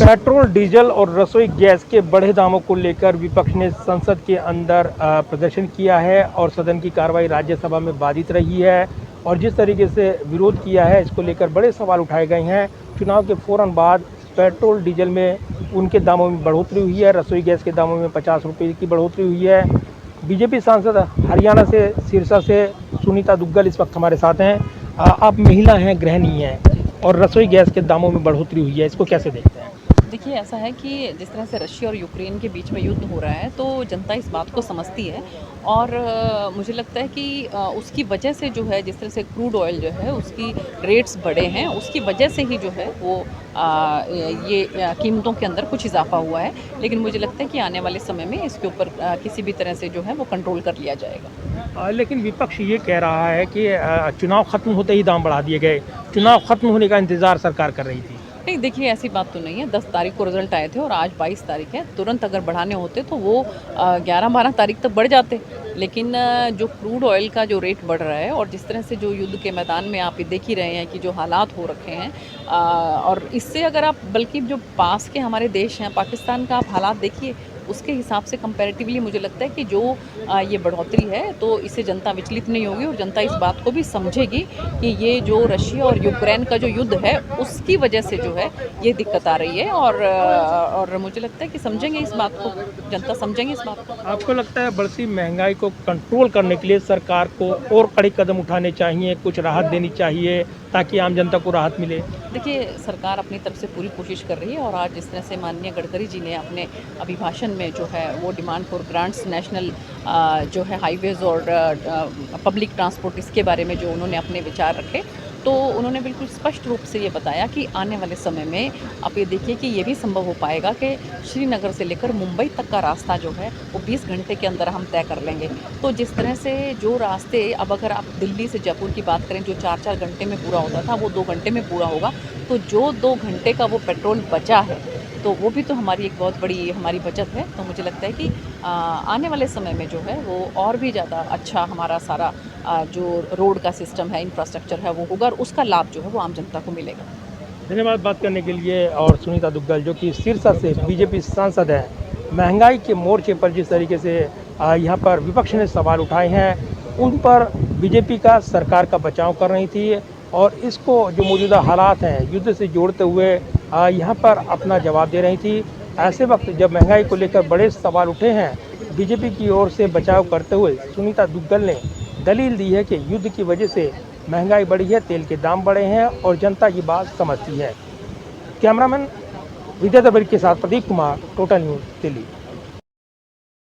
Petrol, diesel और रसोई gas के बढ़े दामों को लेकर विपक्ष ने संसद के अंदर प्रदर्शन किया है और सदन की कार्रवाई राज्यसभा में बाधित रही है। और जिस तरीके से विरोध किया है, इसको लेकर बड़े सवाल उठाए गए हैं। चुनाव के फ़ौरन बाद पेट्रोल, डीजल में उनके दामों में बढ़ोतरी हुई है, रसोई गैस के दामों में 50 रुपये की बढ़ोतरी हुई है। बीजेपी सांसद हरियाणा से सिरसा से सुनीता दुग्गल इस वक्त हमारे साथ हैं। आप महिला हैं, गृहिणी हैं और रसोई गैस के दामों में बढ़ोतरी हुई है, इसको कैसे देखते हैं? देखिए, ऐसा है कि जिस तरह से रशिया और यूक्रेन के बीच में युद्ध हो रहा है, तो जनता इस बात को समझती है। और मुझे लगता है कि उसकी वजह से जो है, जिस तरह से क्रूड ऑयल जो है उसकी रेट्स बढ़े हैं, उसकी वजह से ही जो है वो ये कीमतों के अंदर कुछ इजाफा हुआ है। लेकिन मुझे लगता है कि आने वाले समय में इसके ऊपर किसी भी तरह से जो है वो कंट्रोल कर लिया जाएगा। लेकिन विपक्ष ये कह रहा है कि चुनाव खत्म होते ही दाम बढ़ा दिए गए। चुनाव खत्म होने का इंतजार सरकार कर रही थी। नहीं, देखिए, ऐसी बात तो नहीं है। 10 तारीख को रिज़ल्ट आए थे और आज 22 तारीख है। तुरंत अगर बढ़ाने होते तो वो 11-12 तारीख तक बढ़ जाते। लेकिन जो क्रूड ऑयल का जो रेट बढ़ रहा है और जिस तरह से जो युद्ध के मैदान में आप ये देख ही रहे हैं कि जो हालात हो रखे हैं, और इससे अगर आप बल्कि जो पास के हमारे देश हैं, पाकिस्तान का आप हालात देखिए, उसके हिसाब से कंपैरेटिवली मुझे लगता है कि जो ये बढ़ोतरी है, तो इससे जनता विचलित नहीं होगी और जनता इस बात को भी समझेगी कि ये जो रशिया और यूक्रेन का जो युद्ध है, उसकी वजह से जो है ये दिक्कत आ रही है। और मुझे लगता है कि समझेंगे इस बात को, जनता समझेंगे इस बात को। आपको लगता है बढ़ती महंगाई को कंट्रोल करने के लिए सरकार को और कड़े कदम उठाने चाहिए, कुछ राहत देनी चाहिए ताकि आम जनता को राहत मिले? देखिए, सरकार अपनी तरफ से पूरी कोशिश कर रही है और आज जिस तरह से माननीय गडकरी जी ने अपने अभिभाषण में जो है वो डिमांड फॉर ग्रांट्स नेशनल जो है हाईवेज़ और पब्लिक ट्रांसपोर्ट, इसके बारे में जो उन्होंने अपने विचार रखे, तो उन्होंने बिल्कुल स्पष्ट रूप से ये बताया कि आने वाले समय में आप ये देखिए कि ये भी संभव हो पाएगा कि श्रीनगर से लेकर मुंबई तक का रास्ता जो है वो 20 घंटे के अंदर हम तय कर लेंगे। तो जिस तरह से जो रास्ते, अब अगर आप दिल्ली से जयपुर की बात करें, जो 4-4 घंटे में पूरा होता था, वो 2 घंटे में पूरा होगा। तो जो 2 घंटे का वो पेट्रोल बचा है, तो वो भी तो हमारी एक बहुत बड़ी हमारी बचत है। तो मुझे लगता है कि आने वाले समय में जो है वो और भी ज़्यादा अच्छा हमारा सारा जो रोड का सिस्टम है, इंफ्रास्ट्रक्चर है, वो होगा और उसका लाभ जो है वो आम जनता को मिलेगा। धन्यवाद बात करने के लिए। और सुनीता दुग्गल जो कि सिरसा से बीजेपी सांसद है, महंगाई के मोर्चे पर जिस तरीके से यहाँ पर विपक्ष ने सवाल उठाए हैं, उन पर बीजेपी का सरकार का बचाव कर रही थी और इसको जो मौजूदा हालात हैं युद्ध से जोड़ते हुए यहाँ पर अपना जवाब दे रही थी। ऐसे वक्त जब महंगाई को लेकर बड़े सवाल उठे हैं, बीजेपी की ओर से बचाव करते हुए सुनीता दुग्गल ने दलील दी है कि युद्ध की वजह से महंगाई बढ़ी है, तेल के दाम बढ़े हैं और जनता ये बात समझती है। कैमरामैन विद्याधर के साथ प्रदीप कुमार, टोटल न्यूज़, दिल्ली।